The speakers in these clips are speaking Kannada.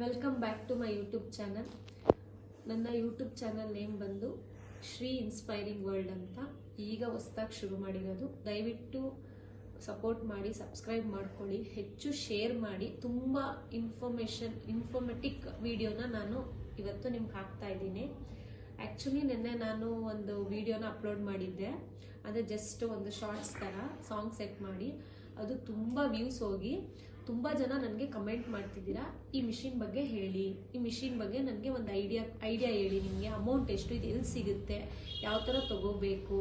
Welcome back to my YouTube channel. ನನ್ನ ಯೂಟ್ಯೂಬ್ ಚಾನಲ್ ನೇಮ್ ಬಂದು ಶ್ರೀ ಇನ್ಸ್ಪೈರಿಂಗ್ ವರ್ಲ್ಡ್ ಅಂತ. ಈಗ ಹೊಸದಾಗಿ ಶುರು ಮಾಡಿರೋದು. ದಯವಿಟ್ಟು ಸಪೋರ್ಟ್ ಮಾಡಿ, ಸಬ್ಸ್ಕ್ರೈಬ್ ಮಾಡ್ಕೊಳ್ಳಿ, ಹೆಚ್ಚು ಶೇರ್ ಮಾಡಿ. ತುಂಬ ಇನ್ಫಾರ್ಮೆಟಿಕ್ ವಿಡಿಯೋನ ನಾನು ಇವತ್ತು ನಿಮ್ಗೆ ಹಾಕ್ತಾ ಇದ್ದೀನಿ. ಆ್ಯಕ್ಚುಲಿ ನಿನ್ನೆ ನಾನು ಒಂದು ವಿಡಿಯೋನ ಅಪ್ಲೋಡ್ ಮಾಡಿದ್ದೆ. ಅಂದರೆ ಜಸ್ಟ್ ಒಂದು ಶಾರ್ಟ್ಸ್ ಥರ ಸಾಂಗ್ ಸೆಟ್ ಮಾಡಿ, ಅದು ತುಂಬ ವ್ಯೂಸ್ ಹೋಗಿ ತುಂಬ ಜನ ನನಗೆ ಕಮೆಂಟ್ ಮಾಡ್ತಿದ್ದೀರಾ, ಈ ಮಿಷಿನ್ ಬಗ್ಗೆ ಹೇಳಿ, ಈ ಮಿಷಿನ್ ಬಗ್ಗೆ ನನಗೆ ಒಂದು ಐಡಿಯಾ ಹೇಳಿ, ನಿಮಗೆ ಅಮೌಂಟ್ ಎಷ್ಟು, ಇದು ಎಲ್ಲಿ ಸಿಗುತ್ತೆ, ಯಾವ ಥರ ತಗೋಬೇಕು,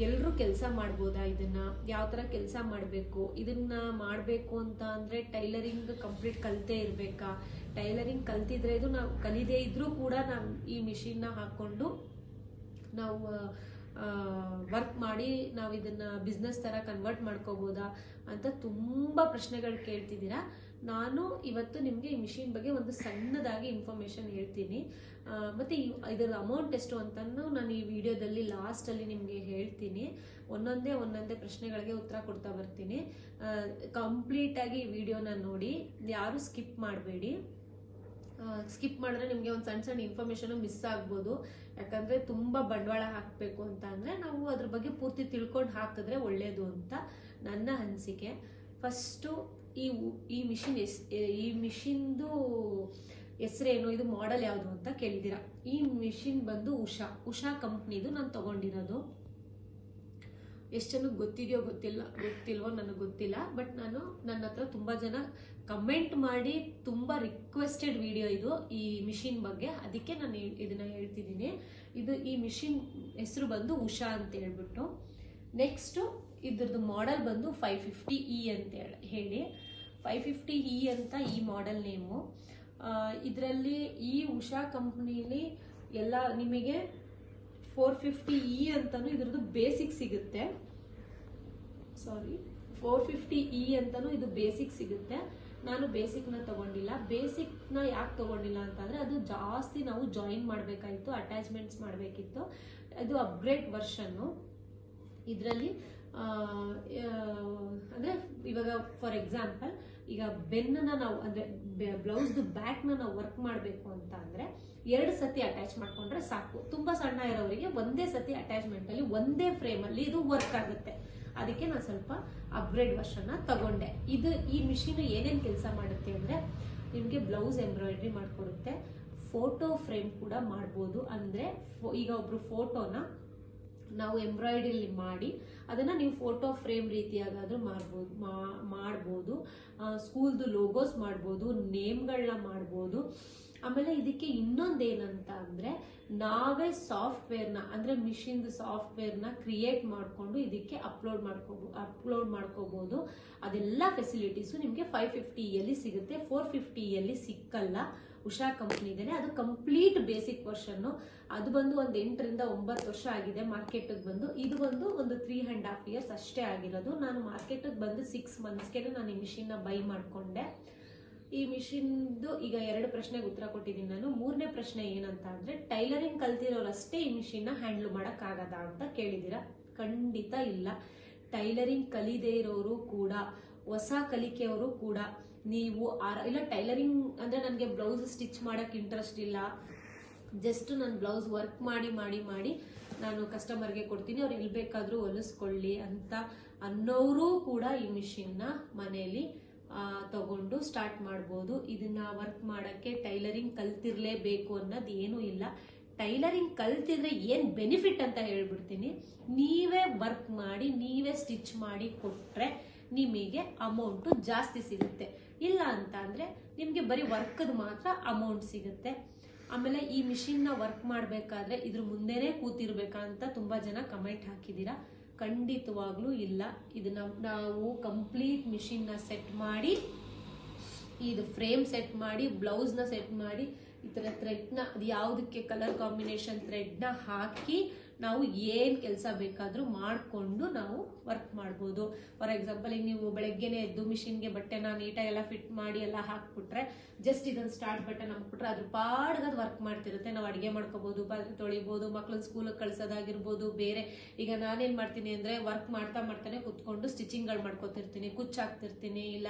ಎಲ್ಲರೂ ಕೆಲಸ ಮಾಡ್ಬೋದಾ, ಇದನ್ನು ಯಾವ ಥರ ಕೆಲಸ ಮಾಡಬೇಕು, ಇದನ್ನು ಮಾಡಬೇಕು ಅಂತ ಅಂದರೆ ಟೈಲರಿಂಗ್ ಕಂಪ್ಲೀಟ್ ಕಲಿತೇ ಇರಬೇಕಾ, ಟೈಲರಿಂಗ್ ಕಲ್ತಿದ್ರೆ ಇದು ನಾವು ಕಲಿದೇ ಇದ್ರೂ ಕೂಡ ನಾವು ಈ ಮಿಷಿನ್ನ ಹಾಕ್ಕೊಂಡು ನಾವು ವರ್ಕ್ ಮಾಡಿ ನಾವು ಇದನ್ನು ಬಿಸ್ನೆಸ್ ಥರ ಕನ್ವರ್ಟ್ ಮಾಡ್ಕೋಬೋದಾ ಅಂತ ತುಂಬ ಪ್ರಶ್ನೆಗಳು ಕೇಳ್ತಿದ್ದೀರಾ. ನಾನು ಇವತ್ತು ನಿಮಗೆ ಈ ಮಿಷಿನ್ ಬಗ್ಗೆ ಒಂದು ಸಣ್ಣದಾಗಿ ಇನ್ಫಾರ್ಮೇಷನ್ ಹೇಳ್ತೀನಿ. ಮತ್ತು ಇದರ ಅಮೌಂಟ್ ಎಷ್ಟು ಅಂತಲೂ ನಾನು ಈ ವಿಡಿಯೋದಲ್ಲಿ ಲಾಸ್ಟಲ್ಲಿ ನಿಮಗೆ ಹೇಳ್ತೀನಿ. ಒಂದೊಂದೇ ಪ್ರಶ್ನೆಗಳಿಗೆ ಉತ್ತರ ಕೊಡ್ತಾ ಬರ್ತೀನಿ. ಕಂಪ್ಲೀಟಾಗಿ ಈ ವಿಡಿಯೋನ ನೋಡಿ, ಯಾರು ಸ್ಕಿಪ್ ಮಾಡಬೇಡಿ. ಸ್ಕಿಪ್ ಮಾಡಿದ್ರೆ ನಿಮಗೆ ಒಂದು ಸಣ್ಣ ಇನ್ಫಾರ್ಮೇಷನು ಮಿಸ್ ಆಗ್ಬೋದು. ಯಾಕಂದರೆ ತುಂಬ ಬಂಡವಾಳ ಹಾಕಬೇಕು ಅಂತ ಅಂದರೆ ನಾವು ಅದ್ರ ಬಗ್ಗೆ ಪೂರ್ತಿ ತಿಳ್ಕೊಂಡು ಹಾಕಿದ್ರೆ ಒಳ್ಳೆಯದು ಅಂತ ನನ್ನ ಅನಿಸಿಕೆ. ಫಸ್ಟು ಈ ಮಿಷಿನ್ದು ಹೆಸರೇನು, ಇದು ಮಾಡೆಲ್ ಯಾವುದು ಅಂತ ಕೇಳಿದ್ದೀರಾ. ಈ ಮಿಷಿನ್ ಬಂದು ಉಷಾ ಕಂಪ್ನಿದು ನಾನು ತೊಗೊಂಡಿರೋದು. ಎಷ್ಟು ಜನಕ್ಕೆ ಗೊತ್ತಿಲ್ವೋ ನನಗೆ ಗೊತ್ತಿಲ್ಲ. ಬಟ್ ನನ್ನ ಹತ್ರ ತುಂಬ ಜನ ಕಮೆಂಟ್ ಮಾಡಿ ತುಂಬ ರಿಕ್ವೆಸ್ಟೆಡ್ ವಿಡಿಯೋ ಇದು ಈ ಮಿಷಿನ್ ಬಗ್ಗೆ, ಅದಕ್ಕೆ ನಾನು ಇದನ್ನು ಹೇಳ್ತಿದ್ದೀನಿ. ಈ ಮಿಷಿನ್ ಹೆಸರು ಬಂದು ಉಷಾ ಅಂತ ಹೇಳ್ಬಿಟ್ಟು. ನೆಕ್ಸ್ಟು ಇದ್ರದ್ದು ಮಾಡೆಲ್ ಬಂದು 550E ಅಂತ ಹೇಳಿ 550E ಅಂತ ಈ ಮಾಡೆಲ್ ನೇಮು. ಇದರಲ್ಲಿ ಈ ಉಷಾ ಕಂಪ್ನಿಲಿ ಎಲ್ಲ ನಿಮಗೆ 450E ಅಂತಲೂ ಇದ್ರದ್ದು ಬೇಸಿಕ್ ಸಿಗುತ್ತೆ. 450E ಅಂತಲೂ ಇದು ಬೇಸಿಕ್ ಸಿಗುತ್ತೆ. ನಾನು ಬೇಸಿಕ್ನ ತಗೊಂಡಿಲ್ಲ. ಬೇಸಿಕ್ನ ಯಾಕೆ ತಗೊಂಡಿಲ್ಲ ಅಂತಂದರೆ ಅದು ಜಾಸ್ತಿ ನಾವು ಜಾಯಿನ್ ಮಾಡಬೇಕಾಯಿತು, ಅಟ್ಯಾಚ್ಮೆಂಟ್ಸ್ ಮಾಡಬೇಕಿತ್ತು. ಇದು ಅಪ್ಗ್ರೇಡ್ ವರ್ಷನ್ನು. ಇದರಲ್ಲಿ ಅಂದರೆ ಇವಾಗ ಫಾರ್ ಎಕ್ಸಾಂಪಲ್ ಈಗ ಬೆನ್ನನ್ನ ನಾವು ಅಂದರೆ ಬ್ಲೌಸ್ದು ಬ್ಯಾಕ್ನ ನಾವು ವರ್ಕ್ ಮಾಡಬೇಕು ಅಂತ ಅಂದರೆ 2 ಸತಿ ಅಟ್ಯಾಚ್ ಮಾಡ್ಕೊಂಡ್ರೆ ಸಾಕು. ತುಂಬ ಸಣ್ಣ ಇರೋರಿಗೆ ಒಂದೇ ಸತಿ ಅಟ್ಯಾಚ್ಮೆಂಟಲ್ಲಿ ಒಂದೇ ಫ್ರೇಮಲ್ಲಿ ಇದು ವರ್ಕ್ ಆಗುತ್ತೆ. ಅದಕ್ಕೆ ನಾನು ಸ್ವಲ್ಪ ಅಪ್ಗ್ರೇಡ್ ವರ್ಷನ್ನ ತಗೊಂಡೆ. ಈ ಮಿಷಿನ್ ಏನೇನು ಕೆಲಸ ಮಾಡುತ್ತೆ ಅಂದರೆ ನಿಮಗೆ ಬ್ಲೌಸ್ ಎಂಬ್ರಾಯ್ಡ್ರಿ ಮಾಡಿಕೊಡುತ್ತೆ, ಫೋಟೋ ಫ್ರೇಮ್ ಕೂಡ ಮಾಡ್ಬೋದು. ಅಂದರೆ ಈಗ ಒಬ್ರು ಫೋಟೋನ ನಾವು ಎಂಬ್ರಾಯ್ಡ್ರಿಲಿ ಮಾಡಿ ಅದನ್ನು ನೀವು ಫೋಟೋ ಫ್ರೇಮ್ ರೀತಿಯಾಗಾದರೂ ಮಾಡ್ಬೋದು. ಸ್ಕೂಲ್ದು ಲೋಗೋಸ್ ಮಾಡ್ಬೋದು, ನೇಮ್ಗಳನ್ನ ಮಾಡ್ಬೋದು. ಆಮೇಲೆ ಇದಕ್ಕೆ ಇನ್ನೊಂದೇನಂತ ಅಂದರೆ ನಾವೇ ಸಾಫ್ಟ್ವೇರ್ನ ಅಂದರೆ ಮಿಷಿನ್ದು ಸಾಫ್ಟ್ವೇರ್ನ ಕ್ರಿಯೇಟ್ ಮಾಡಿಕೊಂಡು ಇದಕ್ಕೆ ಅಪ್ಲೋಡ್ ಮಾಡ್ಕೋಬೋದು. ಅದೆಲ್ಲ ಫೆಸಿಲಿಟೀಸು ನಿಮಗೆ 550ಯಲ್ಲಿ ಸಿಗುತ್ತೆ. 450ಯಲ್ಲಿ ಸಿಕ್ಕಲ್ಲ. ಉಷಾ ಕಂಪ್ನಿದೇನೆ. ಅದು ಕಂಪ್ಲೀಟ್ ಬೇಸಿಕ್ ವರ್ಷನ್ನು. ಅದು ಬಂದು ಒಂದು 8 ರಿಂದ 9 ವರ್ಷ ಆಗಿದೆ ಮಾರ್ಕೆಟಿಗೆ ಬಂದು. ಇದು ಬಂದು ಒಂದು 3.5 years ಅಷ್ಟೇ ಆಗಿರೋದು. ನಾನು ಮಾರ್ಕೆಟಿಗೆ ಬಂದು 6 monthsಗೆ ನಾನು ಈ ಮಿಷಿನ್ನ ಬೈ ಮಾಡಿಕೊಂಡೆ. ಈ ಮಿಷಿನ್ದು ಈಗ 2 ಪ್ರಶ್ನೆಗೆ ಉತ್ತರ ಕೊಟ್ಟಿದ್ದೀನಿ ನಾನು. 3ನೇ ಪ್ರಶ್ನೆ ಏನಂತ ಅಂದರೆ ಟೈಲರಿಂಗ್ ಕಲ್ತಿರೋರಷ್ಟೇ ಈ ಮಿಷಿನ್ನ ಹ್ಯಾಂಡ್ಲ್ ಮಾಡೋಕ್ಕಾಗದ ಅಂತ ಕೇಳಿದ್ದೀರಾ. ಖಂಡಿತ ಇಲ್ಲ. ಟೈಲರಿಂಗ್ ಕಲಿದೇ ಇರೋರು ಕೂಡ, ಹೊಸ ಕಲಿಕೆಯವರು ಕೂಡ, ನೀವು ಇಲ್ಲ ಟೈಲರಿಂಗ್ ಅಂದರೆ ನನಗೆ ಬ್ಲೌಸ್ ಸ್ಟಿಚ್ ಮಾಡೋಕ್ಕೆ ಇಂಟ್ರೆಸ್ಟ್ ಇಲ್ಲ, ಜಸ್ಟ್ ನಾನು ಬ್ಲೌಸ್ ವರ್ಕ್ ಮಾಡಿ ನಾನು ಕಸ್ಟಮರ್ಗೆ ಕೊಡ್ತೀನಿ, ಅವ್ರು ಎಲ್ಲಿ ಬೇಕಾದರೂ ಹೊಲಿಸ್ಕೊಳ್ಳಿ ಅಂತ ಅನ್ನೋರು ಕೂಡ ಈ ಮಿಷಿನ್ನ ಮನೆಯಲ್ಲಿ ತಗೊಂಡು ಸ್ಟಾರ್ಟ್ ಮಾಡ್ಬೋದು. ಇದನ್ನ ವರ್ಕ್ ಮಾಡೋಕ್ಕೆ ಟೈಲರಿಂಗ್ ಕಲ್ತಿರ್ಲೇಬೇಕು ಅನ್ನೋದು ಏನೂ ಇಲ್ಲ. ಟೈಲರಿಂಗ್ ಕಲ್ತಿದ್ರೆ ಏನು ಬೆನಿಫಿಟ್ ಅಂತ ಹೇಳ್ಬಿಡ್ತೀನಿ. ನೀವೇ ವರ್ಕ್ ಮಾಡಿ ನೀವೇ ಸ್ಟಿಚ್ ಮಾಡಿ ಕೊಟ್ಟರೆ ನಿಮಗೆ ಅಮೌಂಟು ಜಾಸ್ತಿ ಸಿಗುತ್ತೆ. ಇಲ್ಲ ಅಂತ ಅಂದರೆ ನಿಮಗೆ ಬರೀ ವರ್ಕದು ಮಾತ್ರ ಅಮೌಂಟ್ ಸಿಗುತ್ತೆ. ಆಮೇಲೆ ಈ ಮಿಷಿನ್ನ ವರ್ಕ್ ಮಾಡಬೇಕಾದ್ರೆ ಇದ್ರ ಮುಂದೆನೇ ಕೂತಿರ್ಬೇಕಾ ಅಂತ ತುಂಬ ಜನ ಕಮೆಂಟ್ ಹಾಕಿದ್ದೀರಾ. ಖಂಡಿತವಾಗ್ಲೂ ಇಲ್ಲ. ಇದನ್ನ ನಾವು ಕಂಪ್ಲೀಟ್ ಮಿಷಿನ್ನ ಸೆಟ್ ಮಾಡಿ, ಇದು ಫ್ರೇಮ್ ಸೆಟ್ ಮಾಡಿ, ಬ್ಲೌಸ್ನ ಸೆಟ್ ಮಾಡಿ, ಈ ಥರ ಥ್ರೆಡ್ನ ಅದು ಯಾವುದಕ್ಕೆ ಕಲರ್ ಕಾಂಬಿನೇಷನ್ ಥ್ರೆಡ್ನ ಹಾಕಿ ನಾವು ಏನು ಕೆಲಸ ಬೇಕಾದರೂ ಮಾಡಿಕೊಂಡು ನಾವು ವರ್ಕ್ ಮಾಡ್ಬೋದು. ಫಾರ್ ಎಕ್ಸಾಂಪಲ್ ಈಗ ನೀವು ಬೆಳಗ್ಗೆನೇ ಎದ್ದು ಮಿಷಿನ್ಗೆ ಬಟ್ಟೆನ ನೀಟಾಗಿ ಎಲ್ಲ ಫಿಟ್ ಮಾಡಿ ಎಲ್ಲ ಹಾಕ್ಬಿಟ್ರೆ, ಜಸ್ಟ್ ಇದನ್ನು ಸ್ಟಾರ್ಟ್ ಬಟನ್ ಹಾಕ್ಬಿಟ್ರೆ ಅದ್ರ ಪಾಡ್ಗದು ವರ್ಕ್ ಮಾಡ್ತಿರುತ್ತೆ. ನಾವು ಅಡುಗೆ ಮಾಡ್ಕೋಬೋದು, ಪಾತ್ರೆ ತೊಳಿಬೋದು, ಮಕ್ಳನ್ನ ಸ್ಕೂಲಿಗೆ ಕಳ್ಸೋದಾಗಿರ್ಬೋದು. ಬೇರೆ ಈಗ ನಾನೇನು ಮಾಡ್ತೀನಿ ಅಂದರೆ ವರ್ಕ್ ಮಾಡ್ತಾನೆ ಕುತ್ಕೊಂಡು ಸ್ಟಿಚಿಂಗ್ಗಳು ಮಾಡ್ಕೊತಿರ್ತೀನಿ, ಕುಚ್ಚಾಕ್ತಿರ್ತೀನಿ, ಇಲ್ಲ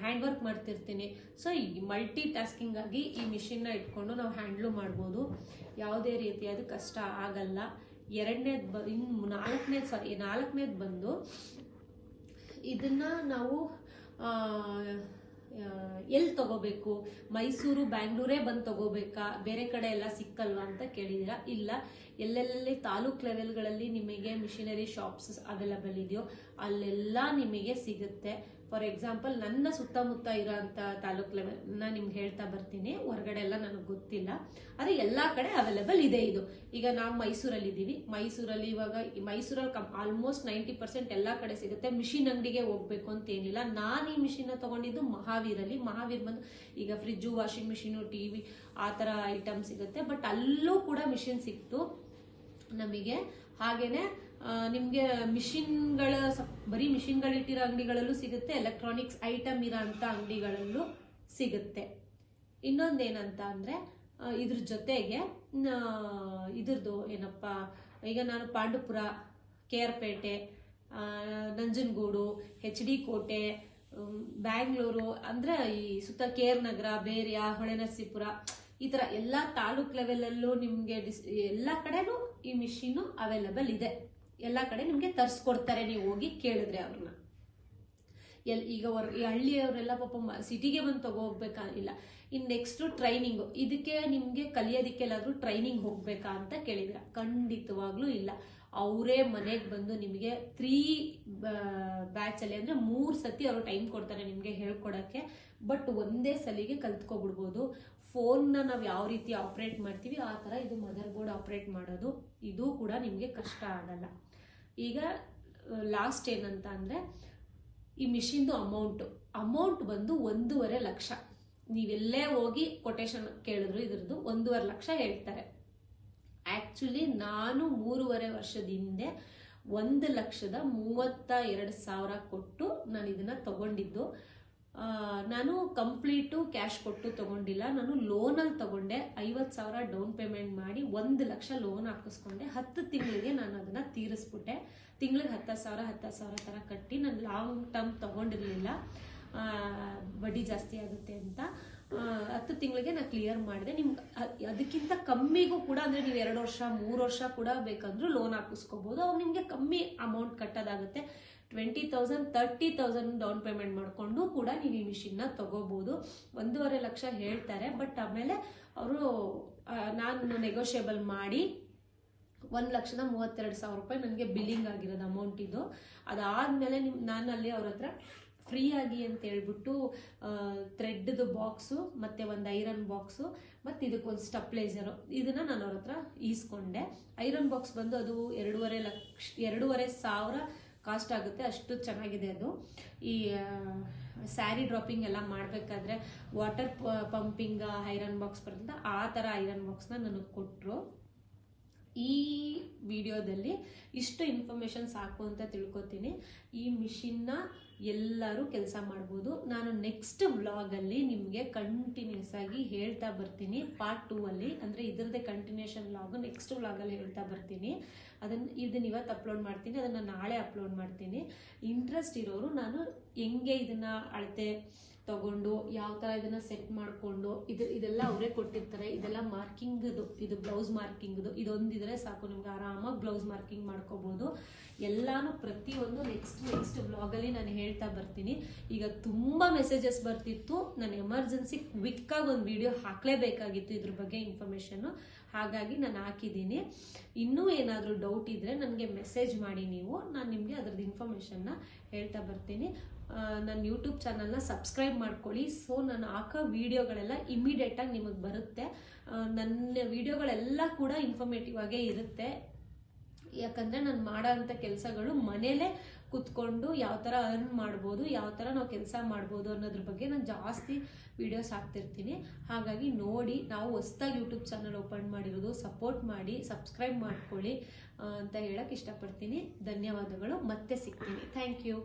ಹ್ಯಾಂಡ್ ವರ್ಕ್ ಮಾಡ್ತಿರ್ತೀನಿ. ಸೊ ಈ ಮಲ್ಟಿ ಟಾಸ್ಕಿಂಗ್ ಆಗಿ ಈ ಮಿಷಿನ್ನ ಇಟ್ಕೊಂಡು ನಾವು ಹ್ಯಾಂಡ್ಲು ಮಾಡ್ಬೋದು, ಯಾವುದೇ ರೀತಿಯಾದ ಕಷ್ಟ ಆಗಲ್ಲ. ನಾಲ್ಕನೇದು ಬಂದು ಇದನ್ನ ನಾವು ಎಲ್ಲಿ ತಗೋಬೇಕು, ಮೈಸೂರು ಬ್ಯಾಂಗ್ಳೂರೇ ಬಂದು ತಗೋಬೇಕಾ, ಬೇರೆ ಕಡೆ ಎಲ್ಲ ಸಿಕ್ಕಲ್ವಾ ಅಂತ ಕೇಳಿದಿರಾ? ಇಲ್ಲ, ಎಲ್ಲೆಲ್ಲಿ ತಾಲೂಕ್ ಲೆವೆಲ್ಗಳಲ್ಲಿ ನಿಮಗೆ ಮಿಷಿನರಿ ಶಾಪ್ಸ್ ಅವೈಲಬಲ್ ಇದೆಯೋ ಅಲ್ಲೆಲ್ಲ ನಿಮಗೆ ಸಿಗುತ್ತೆ. ಫಾರ್ ಎಕ್ಸಾಂಪಲ್ ನನ್ನ ಸುತ್ತಮುತ್ತ ಇರೋಂಥ ತಾಲೂಕ್ ಲೆವೆಲ್ನ ನಿಮ್ಗೆ ಹೇಳ್ತಾ ಬರ್ತೀನಿ, ಹೊರಗಡೆ ಎಲ್ಲ ನನಗೆ ಗೊತ್ತಿಲ್ಲ, ಆದರೆ ಎಲ್ಲ ಕಡೆ ಅವೈಲಬಲ್ ಇದೆ ಇದು. ಈಗ ನಾವು ಮೈಸೂರಲ್ಲಿ ಇದ್ದೀವಿ, ಮೈಸೂರಲ್ಲಿ ಇವಾಗ ಮೈಸೂರಲ್ಲಿ ಆಲ್ಮೋಸ್ಟ್ 90% ಎಲ್ಲ ಕಡೆ ಸಿಗುತ್ತೆ. ಮಿಷಿನ್ ಅಂಗಡಿಗೆ ಹೋಗ್ಬೇಕು ಅಂತ ಏನಿಲ್ಲ. ನಾನು ಈ ಮಿಷಿನ್ನ ತಗೊಂಡಿದ್ದು ಮಹಾವೀರಲ್ಲಿ. ಮಹಾವೀರ್ ಬಂದು ಈಗ ಫ್ರಿಜ್ಜು, ವಾಷಿಂಗ್ ಮಿಷಿನು, TV ಆ ಥರ ಐಟಮ್ ಸಿಗುತ್ತೆ. ಬಟ್ ಅಲ್ಲೂ ಕೂಡ ಮಿಷಿನ್ ಸಿಕ್ತು ನಮಗೆ. ಹಾಗೇನೆ ನಿಮಗೆ ಮಿಷಿನ್ಗಳ ಬರೀ ಮಿಷಿನ್ಗಳಿಟ್ಟಿರೋ ಅಂಗಡಿಗಳಲ್ಲೂ ಸಿಗುತ್ತೆ, ಎಲೆಕ್ಟ್ರಾನಿಕ್ಸ್ ಐಟಮ್ ಇರೋ ಅಂಥ ಅಂಗಡಿಗಳಲ್ಲೂ ಸಿಗುತ್ತೆ. ಇನ್ನೊಂದೇನಂತ ಅಂದರೆ ಇದ್ರ ಜೊತೆಗೆ ಇದ್ರದ್ದು ಏನಪ್ಪ, ಈಗ ನಾನು ಪಾಂಡುಪುರ, KR ಪೇಟೆ, ನಂಜನಗೂಡು, HD ಕೋಟೆ, ಬ್ಯಾಂಗ್ಳೂರು, ಅಂದರೆ ಈ ಸುತ್ತ KR ನಗರ, ಬೇರ್ಯ, ಹೊಳೆನರಸೀಪುರ, ಈ ಥರ ಎಲ್ಲ ತಾಲೂಕ್ ಲೆವೆಲಲ್ಲೂ ನಿಮಗೆ ಎಲ್ಲ ಕಡೆನೂ ಈ ಮಿಷಿನ್ನು ಅವೈಲಬಲ್ ಇದೆ. ಎಲ್ಲ ಕಡೆ ನಿಮಗೆ ತರಿಸ್ಕೊಡ್ತಾರೆ, ನೀವು ಹೋಗಿ ಕೇಳಿದ್ರೆ ಅವ್ರನ್ನ. ಈಗ ಈ ಹಳ್ಳಿಯವರೆಲ್ಲ ಪಾಪ ಸಿಟಿಗೆ ಬಂದು ತಗೋಗ್ಬೇಕಾಗಿಲ್ಲ. ಇನ್ನು ನೆಕ್ಸ್ಟು ಟ್ರೈನಿಂಗು, ಇದಕ್ಕೆ ನಿಮಗೆ ಕಲಿಯೋದಕ್ಕೆ ಎಲ್ಲಾದರೂ ಟ್ರೈನಿಂಗ್ ಹೋಗ್ಬೇಕಾ ಅಂತ ಕೇಳಿದ್ರೆ ಖಂಡಿತವಾಗ್ಲೂ ಇಲ್ಲ. ಅವರೇ ಮನೆಗೆ ಬಂದು ನಿಮಗೆ 3 ಬ್ಯಾಚಲ್ಲಿ ಅಂದರೆ 3 ಸತಿ ಅವರು ಟೈಮ್ ಕೊಡ್ತಾರೆ ನಿಮಗೆ ಹೇಳ್ಕೊಡೋಕ್ಕೆ. ಬಟ್ ಒಂದೇ ಸಲಿಗೆ ಕಲ್ತ್ಕೊಬಿಡ್ಬೋದು. ಫೋನ್ನ ನಾವು ಯಾವ ರೀತಿ ಆಪ್ರೇಟ್ ಮಾಡ್ತೀವಿ ಆ ಥರ ಇದು ಮದರ್ ಬೋರ್ಡ್ ಆಪ್ರೇಟ್ ಮಾಡೋದು, ಇದು ಕೂಡ ನಿಮಗೆ ಕಷ್ಟ ಆಗಲ್ಲ. ಈಗ ಲಾಸ್ಟ್ ಏನಂತ ಅಂದರೆ ಈ ಮಿಷಿನ್ದು ಅಮೌಂಟ್ ಬಂದು 1.5 ಲಕ್ಷ. ನೀವೆಲ್ಲೇ ಹೋಗಿ ಕೊಟೇಶನ್ ಕೇಳಿದ್ರು ಇದ್ರದ್ದು 1.5 ಲಕ್ಷ ಹೇಳ್ತಾರೆ. ಆ್ಯಕ್ಚುಲಿ ನಾನು 3.5 ವರ್ಷದ ಹಿಂದೆ 1,32,000 ಕೊಟ್ಟು ನಾನು ಇದನ್ನು ತಗೊಂಡಿದ್ದು. ನಾನು ಕಂಪ್ಲೀಟು ಕ್ಯಾಶ್ ಕೊಟ್ಟು ತಗೊಂಡಿಲ್ಲ, ನಾನು ಲೋನಲ್ಲಿ ತಗೊಂಡೆ. 50,000 ಡೌನ್ ಪೇಮೆಂಟ್ ಮಾಡಿ 1 ಲಕ್ಷ ಲೋನ್ ಹಾಕಿಸ್ಕೊಂಡೆ. 10 ತಿಂಗಳಿಗೆ ನಾನು ಅದನ್ನು ತೀರಿಸ್ಬಿಟ್ಟೆ. ತಿಂಗಳಿಗೆ 10,000 ಥರ ಕಟ್ಟಿ ನಾನು ಲಾಂಗ್ ಟರ್ಮ್ ತಗೊಂಡಿರಲಿಲ್ಲ, ಬಡ್ಡಿ ಜಾಸ್ತಿ ಆಗುತ್ತೆ ಅಂತ. 10 ತಿಂಗಳಿಗೆ ನಾನು ಕ್ಲಿಯರ್ ಮಾಡಿದೆ. ನಿಮ್ಗೆ ಅದಕ್ಕಿಂತ ಕಮ್ಮಿಗೂ ಕೂಡ, ಅಂದರೆ ನೀವು 2 ವರ್ಷ 3 ವರ್ಷ ಕೂಡ ಬೇಕಂದ್ರೂ ಲೋನ್ ಹಾಕಿಸ್ಕೋಬೋದು. ಅವ್ರು ನಿಮಗೆ ಕಮ್ಮಿ ಅಮೌಂಟ್ ಕಟ್ಟೋದಾಗುತ್ತೆ. 20,000 30,000 ಡೌನ್ ಪೇಮೆಂಟ್ ಮಾಡಿಕೊಂಡು ಕೂಡ ನೀವು ಈ ಮಿಷಿನ್ನ ತಗೋಬೋದು. 1.5 ಲಕ್ಷ ಹೇಳ್ತಾರೆ. ಬಟ್ ಆಮೇಲೆ ಅವರು ನಾನು ನೆಗೋಷಿಯೇಬಲ್ ಮಾಡಿ 1,32,000 ರೂಪಾಯಿ ನನಗೆ ಬಿಲ್ಲಿಂಗ್ ಆಗಿರೋದು ಅಮೌಂಟ್ ಇದು. ಅದಾದಮೇಲೆ ನಾನು ಅಲ್ಲಿ ಅವ್ರ ಹತ್ರ ಫ್ರೀಯಾಗಿ ಅಂತ ಹೇಳ್ಬಿಟ್ಟು ಥ್ರೆಡ್ದು ಬಾಕ್ಸು ಮತ್ತು ಒಂದು ಐರನ್ ಬಾಕ್ಸು ಮತ್ತು ಇದಕ್ಕೊಂದು ಸ್ಟಪ್ಲೈಸರು, ಇದನ್ನು ನಾನು ಅವ್ರ ಹತ್ರ ಈಸ್ಕೊಂಡೆ. ಐರನ್ ಬಾಕ್ಸ್ ಬಂದು ಅದು 2,500 ಕಾಸ್ಟ್ ಆಗುತ್ತೆ. ಅಷ್ಟು ಚೆನ್ನಾಗಿದೆ ಅದು. ಈ ಸ್ಯಾರಿ ಡ್ರಾಪಿಂಗ್ ಎಲ್ಲ ಮಾಡಬೇಕಾದ್ರೆ ವಾಟರ್ ಪಂಪಿಂಗ್ ಐರನ್ ಬಾಕ್ಸ್ ಬರುತ್ತೆ, ಆ ಥರ ಐರನ್ ಬಾಕ್ಸ್ನ ನನಗೆ ಕೊಟ್ಟರು. ಈ ವಿಡಿಯೋದಲ್ಲಿ ಇಷ್ಟು ಇನ್ಫಾರ್ಮೇಷನ್ ಸಾಕು ಅಂತ ತಿಳ್ಕೊತೀನಿ. ಈ ಮಿಷಿನ್ನ ಎಲ್ಲರೂ ಕೆಲಸ ಮಾಡ್ಬೋದು. ನಾನು ನೆಕ್ಸ್ಟ್ ವ್ಲಾಗಲ್ಲಿ ನಿಮಗೆ ಕಂಟಿನ್ಯೂಸ್ ಆಗಿ ಹೇಳ್ತಾ ಬರ್ತೀನಿ. ಪಾರ್ಟ್ 2 ಅಲ್ಲಿ, ಅಂದರೆ ಇದರದ್ದೇ ಕಂಟಿನ್ಯೂಷನ್ ವ್ಲಾಗ್ ನೆಕ್ಸ್ಟ್ ವ್ಲಾಗಲ್ಲಿ ಹೇಳ್ತಾ ಬರ್ತೀನಿ. ಇದನ್ನ ಇವತ್ತು ಅಪ್ಲೋಡ್ ಮಾಡ್ತೀನಿ, ಅದನ್ನು ನಾಳೆ ಅಪ್ಲೋಡ್ ಮಾಡ್ತೀನಿ. ಇಂಟ್ರೆಸ್ಟ್ ಇರೋರು ನಾನು ಹೆಂಗೆ ಇದನ್ನು ಅಳತೆ ತಗೊಂಡು ಯಾವ ಥರ ಇದನ್ನು ಸೆಟ್ ಮಾಡಿಕೊಂಡು ಇದೆಲ್ಲ ಅವರೇ ಕೊಟ್ಟಿರ್ತಾರೆ. ಇದೆಲ್ಲ ಮಾರ್ಕಿಂಗ್ದು, ಇದು ಬ್ಲೌಸ್ ಮಾರ್ಕಿಂಗ್ದು, ಇದೊಂದಿದ್ರೆ ಸಾಕು, ನಿಮ್ಗೆ ಆರಾಮಾಗಿ ಬ್ಲೌಸ್ ಮಾರ್ಕಿಂಗ್ ಮಾಡ್ಕೋಬೋದು. ಎಲ್ಲಾನು ಪ್ರತಿಯೊಂದು ನೆಕ್ಸ್ಟ್ ವ್ಲಾಗಲ್ಲಿ ನಾನು ಹೇಳ್ತಾ ಬರ್ತೀನಿ. ಈಗ ತುಂಬ ಮೆಸೇಜಸ್ ಬರ್ತಿತ್ತು, ನಾನು ಎಮರ್ಜೆನ್ಸಿ ಕ್ವಿಕ್ಕಾಗಿ ಒಂದು ವಿಡಿಯೋ ಹಾಕಲೇಬೇಕಾಗಿತ್ತು ಇದ್ರ ಬಗ್ಗೆ ಇನ್ಫಾರ್ಮೇಷನ್ನು, ಹಾಗಾಗಿ ನಾನು ಹಾಕಿದ್ದೀನಿ. ಇನ್ನೂ ಏನಾದರೂ ಡೌಟ್ ಇದ್ದರೆ ನನಗೆ ಮೆಸೇಜ್ ಮಾಡಿ ನೀವು, ನಾನು ನಿಮಗೆ ಅದರದ್ದು ಇನ್ಫಾರ್ಮೇಷನ್ನ ಹೇಳ್ತಾ ಬರ್ತೀನಿ. ನನ್ನ ಯೂಟ್ಯೂಬ್ ಚಾನಲ್ನ ಸಬ್ಸ್ಕ್ರೈಬ್ ಮಾಡ್ಕೊಳ್ಳಿ. ಸೊ ನಾನು ಹಾಕೋ ವಿಡಿಯೋಗಳೆಲ್ಲ ಇಮಿಡಿಯೇಟಾಗಿ ನಿಮಗೆ ಬರುತ್ತೆ. ನನ್ನ ವಿಡಿಯೋಗಳೆಲ್ಲ ಕೂಡ ಇನ್ಫಾರ್ಮೇಟಿವ್ ಆಗೇ ಇರುತ್ತೆ. ಯಾಕಂದರೆ ನಾನು ಮಾಡೋ ಅಂಥ ಕೆಲಸಗಳು ಮನೇಲೇ ಕೂತ್ಕೊಂಡು ಯಾವ ಥರ ಅರ್ನ್ ಮಾಡ್ಬೋದು, ಯಾವ ಥರ ನಾವು ಕೆಲಸ ಮಾಡ್ಬೋದು ಅನ್ನೋದ್ರ ಬಗ್ಗೆ ನಾನು ಜಾಸ್ತಿ ವಿಡಿಯೋಸ್ ಹಾಕ್ತಿರ್ತೀನಿ. ಹಾಗಾಗಿ ನೋಡಿ, ನಾವು ಹೊಸ್ದಾಗಿ ಯೂಟ್ಯೂಬ್ ಚಾನಲ್ ಓಪನ್ ಮಾಡಿರೋದು, ಸಪೋರ್ಟ್ ಮಾಡಿ, ಸಬ್ಸ್ಕ್ರೈಬ್ ಮಾಡ್ಕೊಳ್ಳಿ ಅಂತ ಹೇಳಕ್ಕೆ ಇಷ್ಟಪಡ್ತೀನಿ. ಧನ್ಯವಾದಗಳು. ಮತ್ತೆ ಸಿಗ್ತೀನಿ. Thank you.